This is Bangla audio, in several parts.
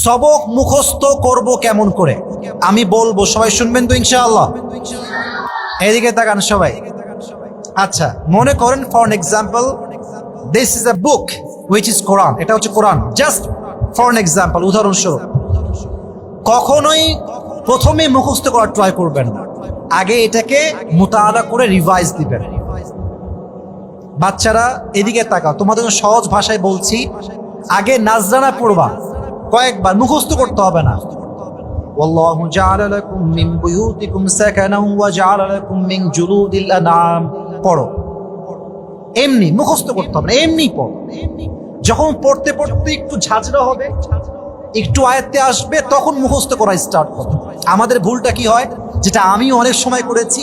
সবক মুখস্থ করব কেমন করে আমি বলবো, সবাই শুনবেন তো ইনশাআল্লাহ? এদিকে তাকান সবাই। আচ্ছা, মনে করেন for an example this is a book which is কোরআন। এটা হচ্ছে কোরআন। জাস্ট ফর এন এক্সাম্পল, উদাহরণস্বরূপ। কখনোই প্রথমে মুখস্থ করার ট্রাই করবেন না, আগে এটাকে মুতাআলা করে রিভাইজ দিবেন। বাচ্চারা এদিকে তাকাও, তোমাদের সহজ ভাষায় বলছি, আগে নাজরানা পড়বা কয়েকবার, মুখস্থ করতে হবে না। ওয়াল্লাহু জাআলা লাকুম মিন বুয়ুতিকুম সাকানান ওয়া জাআলা লাকুম মিন জুলুদিল আনআম পড়ো। এমনি মুখস্থ করতে হবে না, এমনি পড়ো। যখন পড়তে পড়তে একটু ঝাঁঝরা হবে, একটু আয়ত্তে আসবে, তখন মুখস্থ করা স্টার্ট করো। আমাদের ভুলটা কি হয়, যেটা আমি অনেক সময় করেছি,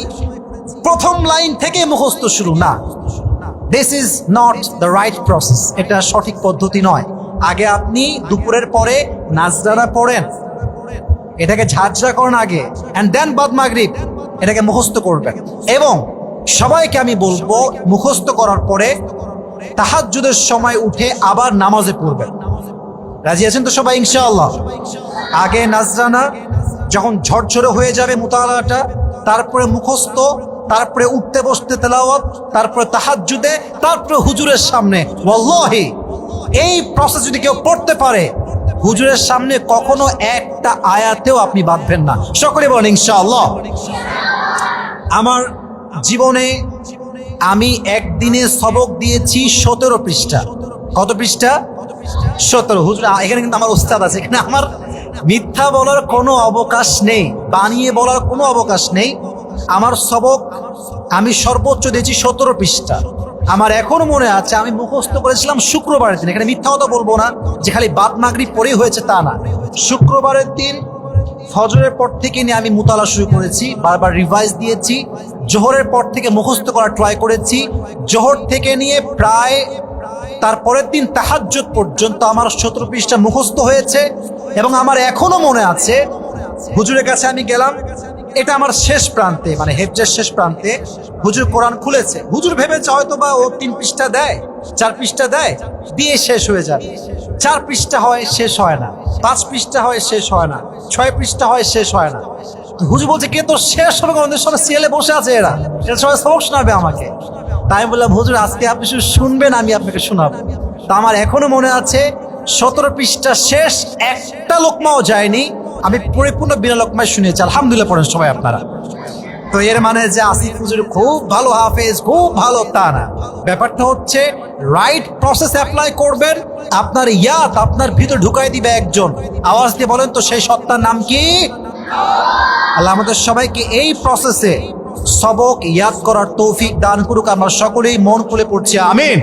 প্রথম লাইন থেকে মুখস্থ শুরু। না, this is not the right process. এটা সঠিক পদ্ধতি নয়। আগে আপনি দুপুরের পরে নাজরানা পড়েন, এটাকে ঝাঁঝরা করেন আগে, অ্যান্ড দেন বাদ মাগরিব এটাকে মুখস্থ করবেন। এবং সবাইকে আমি বলবো, মুখস্থ করার পরে তাহাজ্জুদের সময় উঠে আবার নামাজে পড়বেন। রাজি আছেন তো সবাই ইনশাআল্লাহ? আগে নাজরানা, যখন ঝরঝরে হয়ে যাবে মুতাআলাটা, তারপরে মুখস্থ, তারপরে উঠতে বসতে তেলাওয়াত, তারপরে তাহাজ্জুদে, তারপরে হুজুরের সামনে। ওয়াল্লাহি এই প্রসেস যদি কেউ পড়তে পারে, হুজুরের সামনে কখনো একটা আয়াতেও আপনি বাঁধবেন না। সকলে বলেন ইনশাআল্লাহ। আমার জীবনে আমি একদিনে সবক দিয়েছি 17 পৃষ্ঠা। কত পৃষ্ঠা? 17। হুজুর এখানে কিন্তু আমার উস্তাদ আছে, এখানে আমার মিথ্যা বলার কোনো অবকাশ নেই, বানিয়ে বলার কোনো অবকাশ নেই। আমার সবক আমি সর্বোচ্চ দিয়েছি 17 পৃষ্ঠা। আমার এখনো মনে আছে, আমি মুখস্থ করেছিলাম শুক্রবারের দিন। এখানে মিথ্যা কথা বলবো না যে খালি বাদ মাগরিব পড়েই হয়েছে, তা না। শুক্রবারের দিন ফজরের পর থেকে নিয়ে আমি মুতালা শুরু করেছি, বারবার রিভাইজ দিয়েছি। জোহরের পর থেকে মুখস্থ করার ট্রাই করেছি। জোহর থেকে নিয়ে প্রায় তারপরের দিন তাহাজ্জুদ পর্যন্ত আমার 17 পৃষ্ঠা মুখস্থ হয়েছে। এবং আমার এখনো মনে আছে, হুজুরের কাছে আমি গেলাম, এটা আমার শেষ প্রান্তে, মানে হেফজের শেষ প্রান্তে হুজুর কোরআন খুলেছে। হুজুর ভেবেছে হয়তো বা ও 3 পৃষ্ঠা দেয়, 4 পৃষ্ঠা দেয়, দিয়ে শেষ হয়ে যাবে। 4 পৃষ্ঠা হয়, শেষ হয় না। 5 পৃষ্ঠা হয়, শেষ হয় না। 6 পৃষ্ঠা হয়, শেষ হয় না। হুজুর বলছে, কে তো শেষ হবে, আমাদের সবাই সিএলে বসে আছে, এরা সবাই সবক শোনাবে আমাকে। তাই আমি বললাম, হুজুর আজকে আপনি শুধু শুনবেন, আমি আপনাকে শোনাবো। তা আমার এখনো মনে আছে, 17 পৃষ্ঠা শেষ, একটা লোকমাও যায়নি, আমি পরিপূর্ণ বিনা লোকমায় শুনেছি। আলহামদুলিল্লাহ পড়েন সবাই আপনারা। তো এর মানে যে আসিফ হুজুর খুব ভালো হাফেজ, খুব ভালো, তা না। ব্যাপারটা হচ্ছে রাইট প্রসেস অ্যাপ্লাই করবেন, আপনার ইয়াদ আপনার ভিতর ঢুকাই দিবে একজন। আওয়াজ দিয়ে বলেন তো, সেই সত্তার নাম কি? আল্লাহ আমাদের সবাইকে এই প্রসেসে সবক ইয়াদ করার তৌফিক দান করুক। আমরা সকলেই মন খুলে পড়ছি, আমিন।